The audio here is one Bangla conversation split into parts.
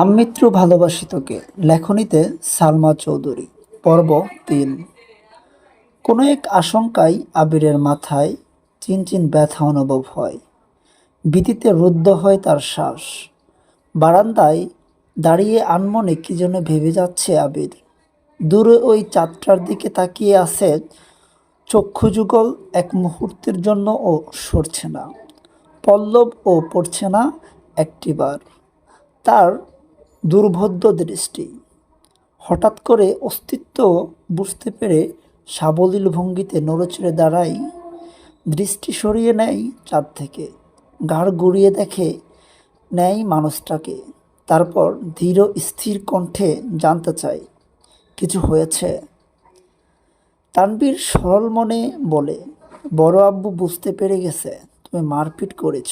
আমৃত্যু ভালোবাসি তোকে। লেখনীতে সালমা চৌধুরী। পর্ব ৩। কোনো এক আশঙ্কায় আবিরের মাথায় চিনচিন ব্যথা অনুভব হয়। ভীতিতে রুদ্ধ হয় তার শ্বাস। বারান্দায় দাঁড়িয়ে আনমনে কি যেন ভেবে যাচ্ছে আবির। দূরে ওই চাঁদটার দিকে তাকিয়ে আছে, চক্ষুযুগল এক মুহূর্তের জন্য ও সরছে না, পল্লব ও পড়ছে না একটিবার। তার দুর্বোধ্য দৃষ্টি। হঠাৎ করে অস্তিত্ব বুঝতে পেরে সাবলীল ভঙ্গিতে নড়েচড়ে দাঁড়ায়, দৃষ্টি সরিয়ে নেয় চাঁদ থেকে, ঘাড় ঘুরিয়ে দেখে নেয় মানুষটাকে। তারপর ধীর স্থির কণ্ঠে জানতে চায়, কিছু হয়েছে? তানভীর সরল মনে বলে, বড় আব্বু বুঝতে পেরে গেছে তুমি মারপিট করেছ,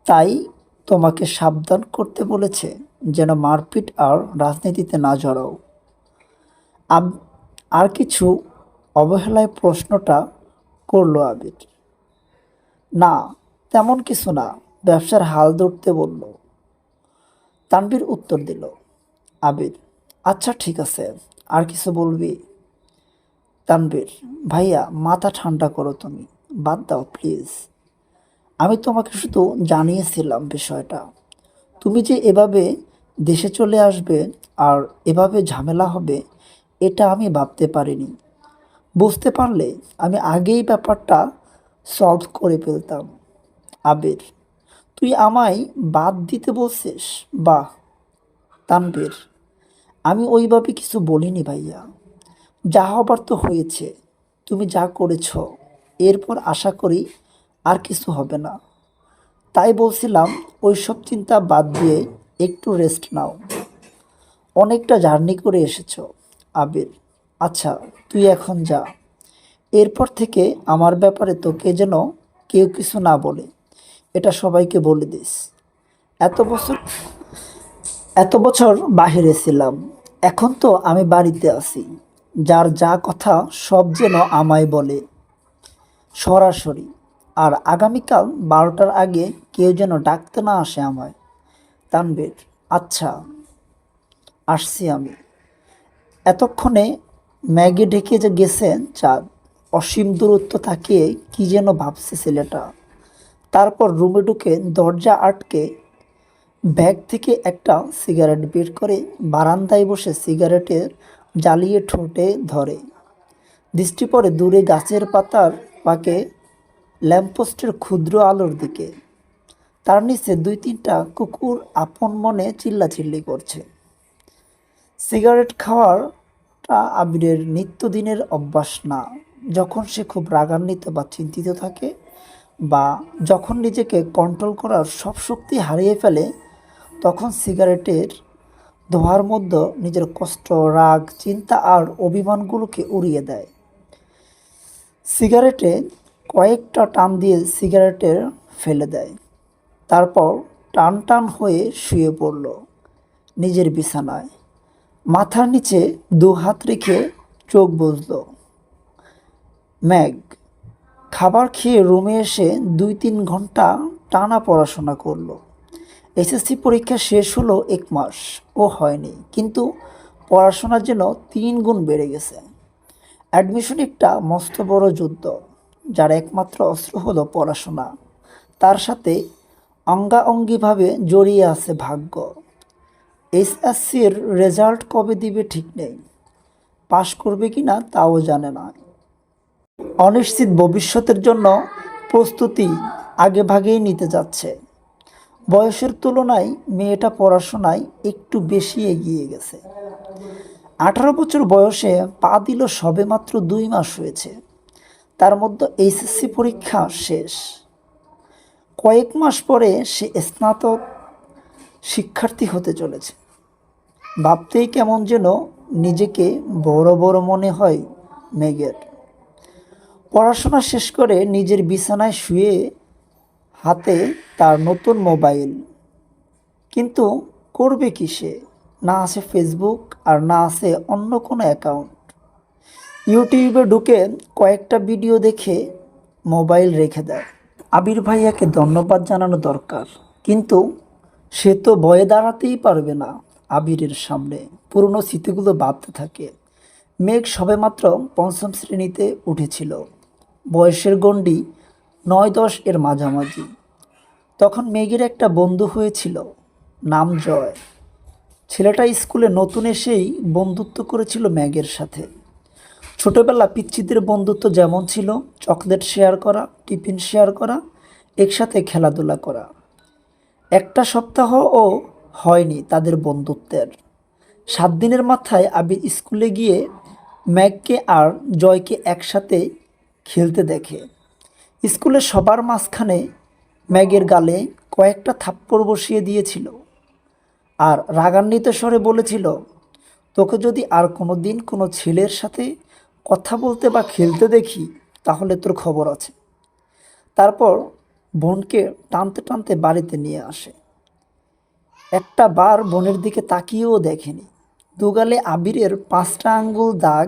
তাই তোমাকে সাবধান করতে বলেছে যেন মারপিট আর রাজনীতিতে না জড়াও। আর কিছু অবহেলায় প্রশ্নটা করলো আবির। না, তেমন কিছু না, ব্যবসার হাল ধরতে বলল। তানভীর উত্তর দিল। আবির, আচ্ছা ঠিক আছে, আর কিছু বলবি? তানভীর, ভাইয়া মাথা ঠান্ডা করো, তুমি বাদ দাও প্লিজ। আমি তোমাকে শুধু জানিয়েছিলাম বিষয়টা। তুমি যে এভাবে দেশে চলে আসবে আর এভাবে ঝামেলা হবে, এটা আমি ভাবতে পারিনি। বুঝতে পারলে আমি আগেই ব্যাপারটা সলভ করে ফেলতাম। আবির, তুই আমায় বাদ দিতে বলছিস? বাহ। তানভীর, আমি ওইভাবে কিছু বলিনি ভাইয়া। যা হবার তো হয়েছে। তুমি যা করেছ, এরপর আশা করি আর কিছু হবে না। তাই বলছিলাম ওইসব চিন্তা বাদ দিয়ে একটু রেস্ট নাও। অনেকটা জার্নি করে এসেছো। আবির, আচ্ছা তুই এখন যা। এরপর থেকে আমার ব্যাপারে তোকে যেন কেউ কিছু না বলে, এটা সবাইকে বলে দিস। এত বছর এত বছর বাহিরে ছিলাম, এখন তো আমি বাড়িতে আছি। যার যা কথা সব যেন আমায় বলে সরাসরি। আর আগামীকাল 12টার আগে কেউ যেন ডাকতে না আসে আমায়। তানভীর, আচ্ছা আসছি আমি। এতক্ষণে ম্যাগে ঢেকে যে গেছে চাঁদ। অসীম দূরত্ব তাকিয়ে কি যেন ভাবছে ছেলেটা। তারপর রুমে ঢুকে দরজা আটকে ব্যাগ থেকে একটা সিগারেট বের করে বারান্দায় বসে সিগারেটের জ্বালিয়ে ঠোঁটে ধরে। দৃষ্টি পড়ে দূরে গাছের পাতার পাকে, ল্যাম্পপোস্টের ক্ষুদ্র আলোর দিকে। তার নিচে 2-3টা কুকুর আপন মনে চিল্লাচিল্লি করছে। সিগারেট খাওয়াটা আবিরের নিত্যদিনের অভ্যাস না। যখন সে খুব রাগান্বিত বা চিন্তিত থাকে, বা যখন নিজেকে কন্ট্রোল করার সব শক্তি হারিয়ে ফেলে, তখন সিগারেটের ধোঁয়ার মধ্যে নিজের কষ্ট, রাগ, চিন্তা আর অভিমানগুলোকে উড়িয়ে দেয়। সিগারেটে কয়েকটা টান দিয়ে সিগারেটের ফেলে দেয়। তারপর টান টান হয়ে শুয়ে পড়ল নিজের বিছানায়। মাথার নিচে 2 হাত রেখে চোখ বুজল। ম্যাগ খাবার খেয়ে রুমে এসে 2-3 ঘন্টা টানা পড়াশোনা করলো। এসএসসি পরীক্ষা শেষ হলো 1 মাস ও হয়নি, কিন্তু পড়াশোনা যেন 3 গুণ বেড়ে গেছে। অ্যাডমিশন একটা মস্ত বড় যুদ্ধ, যার একমাত্র অস্ত্র হলো পড়াশোনা। তার সাথে অঙ্গাঅঙ্গিভাবে জড়িয়ে আছে ভাগ্য। এইচএসসির রেজাল্ট কবে দিবে ঠিক নেই, পাশ করবে কিনা তাও জানে না। অনিশ্চিত ভবিষ্যতের জন্য প্রস্তুতি আগেভাগেই নিতে যাচ্ছে। বয়সের তুলনায় মেয়েটা পড়াশোনায় একটু বেশি এগিয়ে গেছে। 18 বছর বয়সে পা দিল সবেমাত্র 2 মাস হয়েছে। তার মধ্যে এইচএসসি পরীক্ষা শেষ। কয়েক মাস পরে সে স্নাতক শিক্ষার্থী হতে চলেছে। ভাবতেই কেমন যেন নিজেকে বড় বড় মনে হয় মেঘের। পড়াশোনা শেষ করে নিজের বিছানায় শুয়ে, হাতে তার নতুন মোবাইল। কিন্তু করবে কি সে? না আছে ফেসবুক, আর না আছে অন্য কোনো অ্যাকাউন্ট। ইউটিউবে ঢুকে কয়েকটা ভিডিও দেখে মোবাইল রেখে দেয়। আবির ভাইয়াকে ধন্যবাদ জানানো দরকার, কিন্তু সে তো ভয়ে দাঁড়াতেই পারবে না আবিরের সামনে। পুরনো স্মৃতিগুলো ভাবতে থাকে। মেঘ সবেমাত্র পঞ্চম শ্রেণীতে উঠেছিল। বয়সের গণ্ডি ৯-১০ এর মাঝামাঝি। তখন মেঘের একটা বন্ধু হয়েছিল, নাম জয়। ছেলেটা স্কুলে নতুন এসেই বন্ধুত্ব করেছিল মেঘের সাথে। ছোটবেলা পিচ্চিদের বন্ধুত্ব যেমন ছিল, চকলেট শেয়ার করা, টিফিন শেয়ার করা, একসাথে খেলাধুলা করা। একটা সপ্তাহও হয়নি তাদের বন্ধুত্বের। ৭ দিনের মাথায় আবির স্কুলে গিয়ে ম্যাগকে আর জয়কে একসাথে খেলতে দেখে। স্কুলে সবার মাঝখানে ম্যাগের গালে কয়েকটা থাপ্পড় বসিয়ে দিয়েছিল আর রাগান্বিত স্বরে বলেছিল, তোকে যদি আর কোনো দিন কোনো ছেলের সাথে কথা বলতে বা খেলতে দেখি তাহলে তোর খবর আছে। তারপর বোনকে টানতে টানতে বাড়িতে নিয়ে আসে। একটা বার বোনের দিকে তাকিয়েও দেখেনি। দুগালে আবিরের ৫টা আঙ্গুল দাগ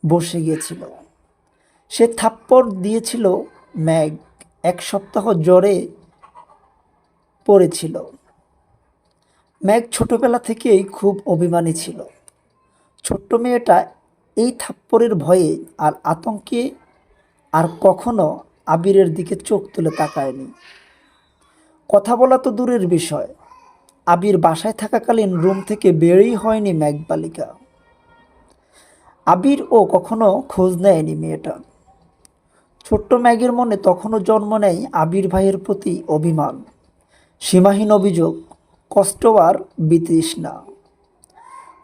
বসে গিয়েছিল। সে থাপ্পড় দিয়েছিল ম্যাগ। ১ সপ্তাহ জ্বরে পড়েছিল। ম্যাগ ছোটবেলা থেকেই খুব অভিমানী ছিল। ছোট্ট মেয়েটা এই থাপ্পড়ের ভয়ে আর আতঙ্কে আর কখনো আবিরের দিকে চোখ তুলে তাকায়নি। কথা বলা তো দূরের বিষয়, আবির বাসায় থাকাকালীন রুম থেকে বেরই হয়নি ম্যাগ বালিকা। আবির ও কখনো খোঁজ নেয়নি মেয়েটা। ছোট্ট ম্যাগের মনে তখনও জন্ম নেয় আবির ভাইয়ের প্রতি অভিমান, সীমাহীন অভিযোগ, কষ্ট আর বিতৃষ্ণা।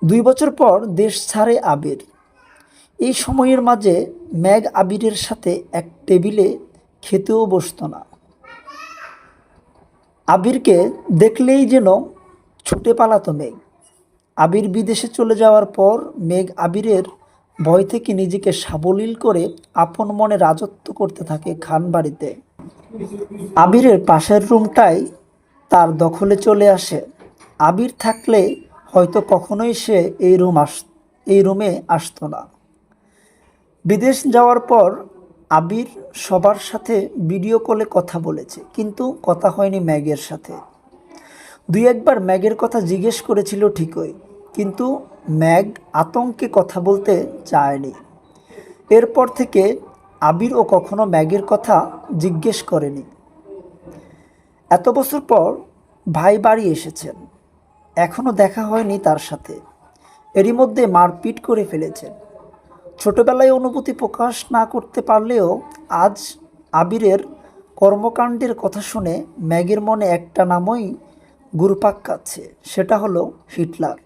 ২ বছর পর দেশ ছাড়ে আবির। এই সময়ের মাঝে ম্যাগ আবিরের সাথে এক টেবিলে খেতেও বসতো না। আবিরকে দেখলেই যেন ছুটে পালাতো মেঘ। আবির বিদেশে চলে যাওয়ার পর মেঘ আবিরের ভয় থেকে নিজেকে সাবলীল করে আপন মনে রাজত্ব করতে থাকে খান বাড়িতে। আবিরের পাশের রুমটাই তার দখলে চলে আসে। আবির থাকলে হয়তো কখনোই সে এই রুমে আসতো না। বিদেশ যাওয়ার পর আবির সবার সাথে ভিডিও কলে কথা বলেছে, কিন্তু কথা হয়নি ম্যাগের সাথে। ২-১ বার ম্যাগের কথা জিজ্ঞেস করেছিল ঠিকই, কিন্তু ম্যাগ আতঙ্কে কথা বলতে চায়নি। এরপর থেকে আবিরও কখনো ম্যাগের কথা জিজ্ঞেস করেনি। এত বছর পর ভাই বাড়ি এসেছেন, এখনও দেখা হয়নি তার সাথে। এরই মধ্যে মারপিট করে ফেলেছেন। ছোটবেলায় অনুভূতি প্রকাশ না করতে পারলেও আজ আবিরের কর্মকাণ্ডের কথা শুনে ম্যাগের মনে একটা নামই ঘুরপাক খাচ্ছে, সেটা হলো হিটলার।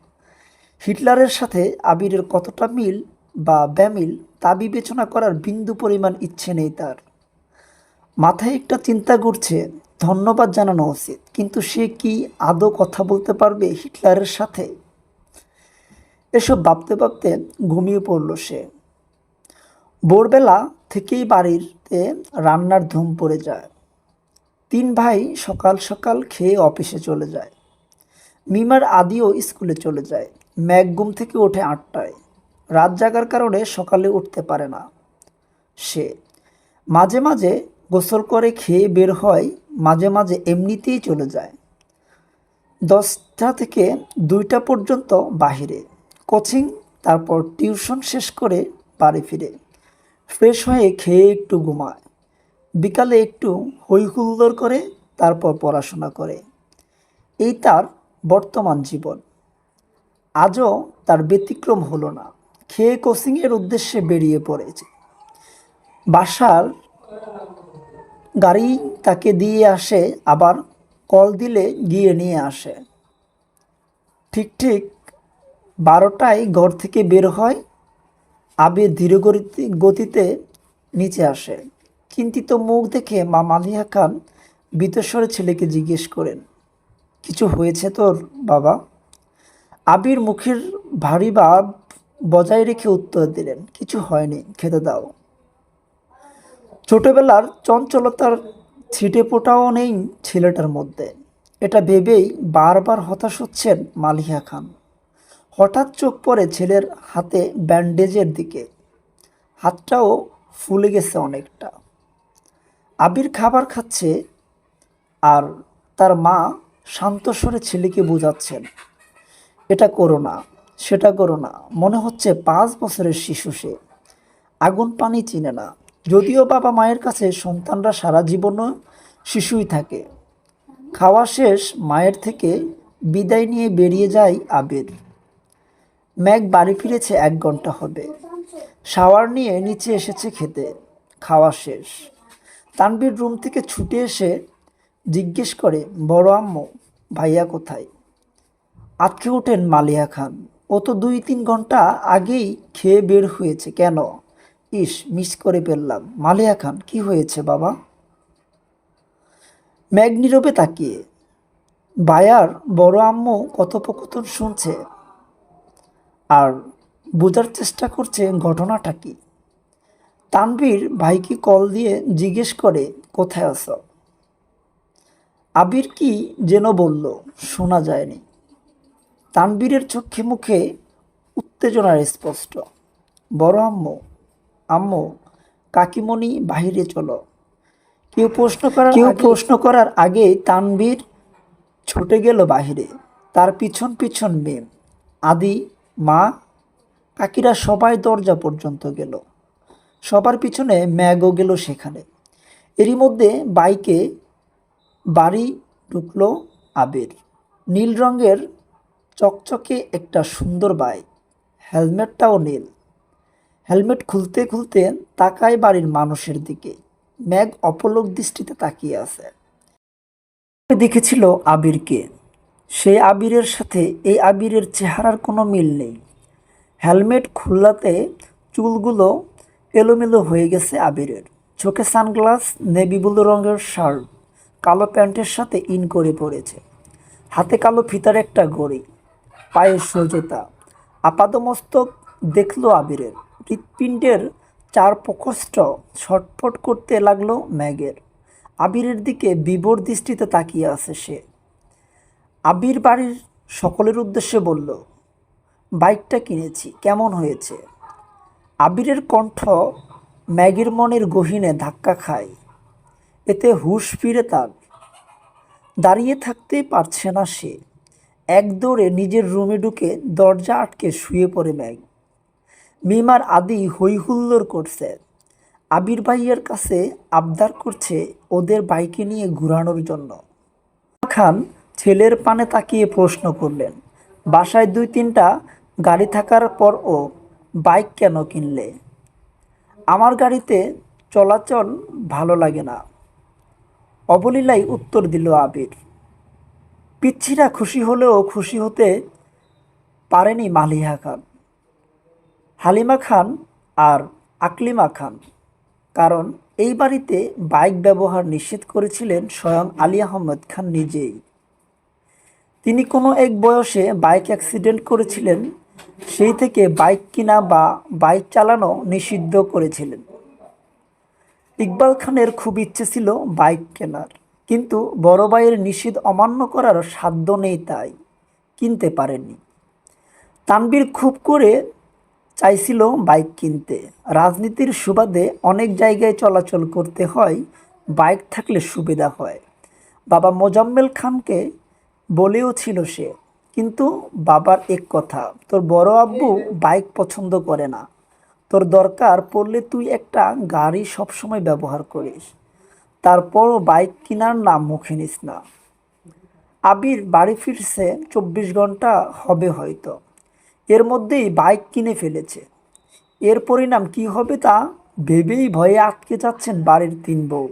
হিটলারের সাথে আবিরের কতটা মিল বা বেমিল তা বিবেচনা করার বিন্দু পরিমাণ ইচ্ছে নেই তার। মাথায় একটা চিন্তা ঘুরছে, ধন্যবাদ জানানো উচিত, কিন্তু সে কি আদৌ কথা বলতে পারবে হিটলারের সাথে? এসব ভাবতে ভাবতে ঘুমিয়ে পড়ল সে। ভোরবেলা থেকেই বাড়িতে রান্নার ধুম পড়ে যায়। ৩ ভাই সকাল সকাল খেয়ে অফিসে চলে যায়। মিমার আদিও স্কুলে চলে যায়। ম্যাগ ঘুম থেকে ওঠে ৮টায়। রাত জাগার কারণে সকালে উঠতে পারে না সে। মাঝে মাঝে গোসল করে খেয়ে বের হয়, মাঝে মাঝে এমনিতেই চলে যায়। ১০টা থেকে ২টা পর্যন্ত বাহিরে কোচিং, তারপর টিউশন শেষ করে বাড়ি ফিরে ফ্রেশ হয়ে খেয়ে একটু ঘুমায়। বিকালে একটু হইহুল্লোড় করে, তারপর পড়াশোনা করে। এই তার বর্তমান জীবন। আজও তার ব্যতিক্রম হলো না। খেয়ে কোচিংয়ের উদ্দেশ্যে বেরিয়ে পড়েছে। বাসার গাড়ি তাকে দিয়ে আসে, আবার কল দিলে গিয়ে নিয়ে আসে। ঠিক ঠিক ১২টায় ঘর থেকে বের হয়। আবির ধীর গতিতে নিচে আসে। চিন্তিত মুখ দেখে মা মালিহা খান বীতস্বরে ছেলেকে জিজ্ঞেস করেন, কিছু হয়েছে তোর বাবা? আবির মুখের ভারী ভাব বজায় রেখে উত্তর দিলেন, কিছু হয়নি, খেতে দাও। ছোটবেলার চঞ্চলতার ছিটেফোঁটাও নেই ছেলেটার মধ্যে। এটা ভেবেই বারবার হতাশ হচ্ছেন মালিহা খান। হঠাৎ চোখ পড়ে ছেলের হাতে ব্যান্ডেজের দিকে। হাতটাও ফুলে গেছে অনেকটা। আবির খাবার খাচ্ছে আর তার মা শান্ত স্বরে ছেলেকে বোঝাচ্ছেন, এটা করো না, সেটা করো না। মনে হচ্ছে 5 বছরের শিশু সে, আগুন পানি চিনে না। যদিও বাবা মায়ের কাছে সন্তানরা সারা জীবনও শিশুই থাকে। খাওয়া শেষ, মায়ের থেকে বিদায় নিয়ে বেরিয়ে যায় আবির। ম্যাগ বাড়ি ফিরেছে 1 ঘন্টা হবে। শাওয়ার নিয়ে নিচে এসেছে খেতে। খাওয়া শেষ। তানভীর রুম থেকে ছুটে এসে জিজ্ঞেস করে, বড় আম্মু, ভাইয়া কোথায়? আঁতকে ওঠেন মালিয়া খান। ও তো 2-3 ঘন্টা আগেই খেয়ে বের হয়েছে। কেন? ইস, মিস করে ফেললাম। মালিয়া খান, কি হয়েছে বাবা? ম্যাগ নীরবে তাকিয়ে বায়ার বড় আম্মু কথোপকথন শুনছে আর বোঝার চেষ্টা করছে ঘটনাটা কি। তানভীর ভাইকে কল দিয়ে জিজ্ঞেস করে, কোথায় আছো? আবির কি যেন বলল, শোনা যায়নি। তানভীরের চোখে মুখে উত্তেজনার স্পষ্ট। বড় আম্মু, আম্মু, কাকিমণি বাহিরে চলো। কেউ প্রশ্ন করার আগেই তানভীর ছুটে গেল বাহিরে। তার পিছন পিছন মেম, আদি, মা, কাকিরা সবাই দরজা পর্যন্ত গেল। সবার পিছনে ম্যাগও গেল সেখানে। এরই মধ্যে বাইকে বাড়ি ঢুকলো আবির। নীল রঙের চকচকে একটা সুন্দর বাইক, হেলমেটটাও নীল। হেলমেট খুলতে খুলতে তাকায় বাড়ির মানুষের দিকে। ম্যাগ অপলক দৃষ্টিতে তাকিয়ে আছে। দেখেছিল আবিরকে, সেই আবিরের সাথে এই আবিরের চেহারার কোনো মিল নেই। হেলমেট খুললাতে চুলগুলো এলোমেলো হয়ে গেছে আবিরের। চোখে সানগ্লাস, নেভি ব্লু রঙের শার্ট কালো প্যান্টের সাথে ইন করে পড়েছে। হাতে কালো ফিতার একটা ঘড়ি, পায়ে সোজতা। আপাদমস্তক দেখলো আবিরের। হৃৎপিণ্ডের 4 প্রকোষ্ঠ ছটফট করতে লাগলো ম্যাগের। আবিরের দিকে বিভোর দৃষ্টিতে তাকিয়ে আছে সে। আবির বাড়ির সকলের উদ্দেশ্যে বলল, বাইকটা কিনেছি, কেমন হয়েছে? আবিরের কণ্ঠ ম্যাগের মনের গহীনে ধাক্কা খায়। এতে হুঁশ ফিরে তার। দাঁড়িয়ে থাকতে পারছে না সে। এক দৌড়ে নিজের রুমে ঢুকে দরজা আটকে শুয়ে পড়ে ম্যাগ। মিমার আদি হই হুল্লোড় করছে। আবির ভাইয়ের কাছে আবদার করছে ওদের বাইকে নিয়ে ঘোরানোর জন্য। খান ছেলের পানে তাকিয়ে প্রশ্ন করলেন, বাসায় 2-3টা গাড়ি থাকার পরও বাইক কেন কিনলে? আমার গাড়িতে চলাচল ভালো লাগে না, অবলীলায় উত্তর দিল আবির। পিচ্ছিরা খুশি হলেও খুশি হতে পারেনি মালিহা খান, হালিমা খান আর আকলিমা খান। কারণ এই বাড়িতে বাইক ব্যবহার নিষেধ করেছিলেন স্বয়ং আলী আহমদ খান নিজেই। তিনি কোনো এক বয়সে বাইক অ্যাক্সিডেন্ট করেছিলেন। সেই থেকে বাইক কিনা বা বাইক চালানো নিষিদ্ধ করেছিলেন। ইকবাল খানের খুব ইচ্ছে ছিল বাইক কেনার, কিন্তু বড় ভাইয়ের নিষেধ অমান্য করার সাধ্য নেই, তাই কিনতে পারেননি। তানভীর খুব করে চাইছিল বাইক কিনতে। রাজনীতির সুবাদে অনেক জায়গায় চলাচল করতে হয়, বাইক থাকলে সুবিধা হয়। বাবা মোজাম্মেল খানকে বলেও ছিল সে, কিন্তু বাবার এক কথা, তোর বড় আব্বু বাইক পছন্দ করে না, তোর দরকার পড়লে তুই একটা গাড়ি সবসময় ব্যবহার করিস, তারপরও বাইক কেনার নাম মুখে নিস না। আবির বাড়ি ফিরছে 24 ঘন্টা হবে হয়তো। এর মধ্যেই বাইক কিনে ফেলেছে। এর পরিণাম কি হবে তা ভেবেই ভয়ে আটকে যাচ্ছেন বাড়ির 3 বউ।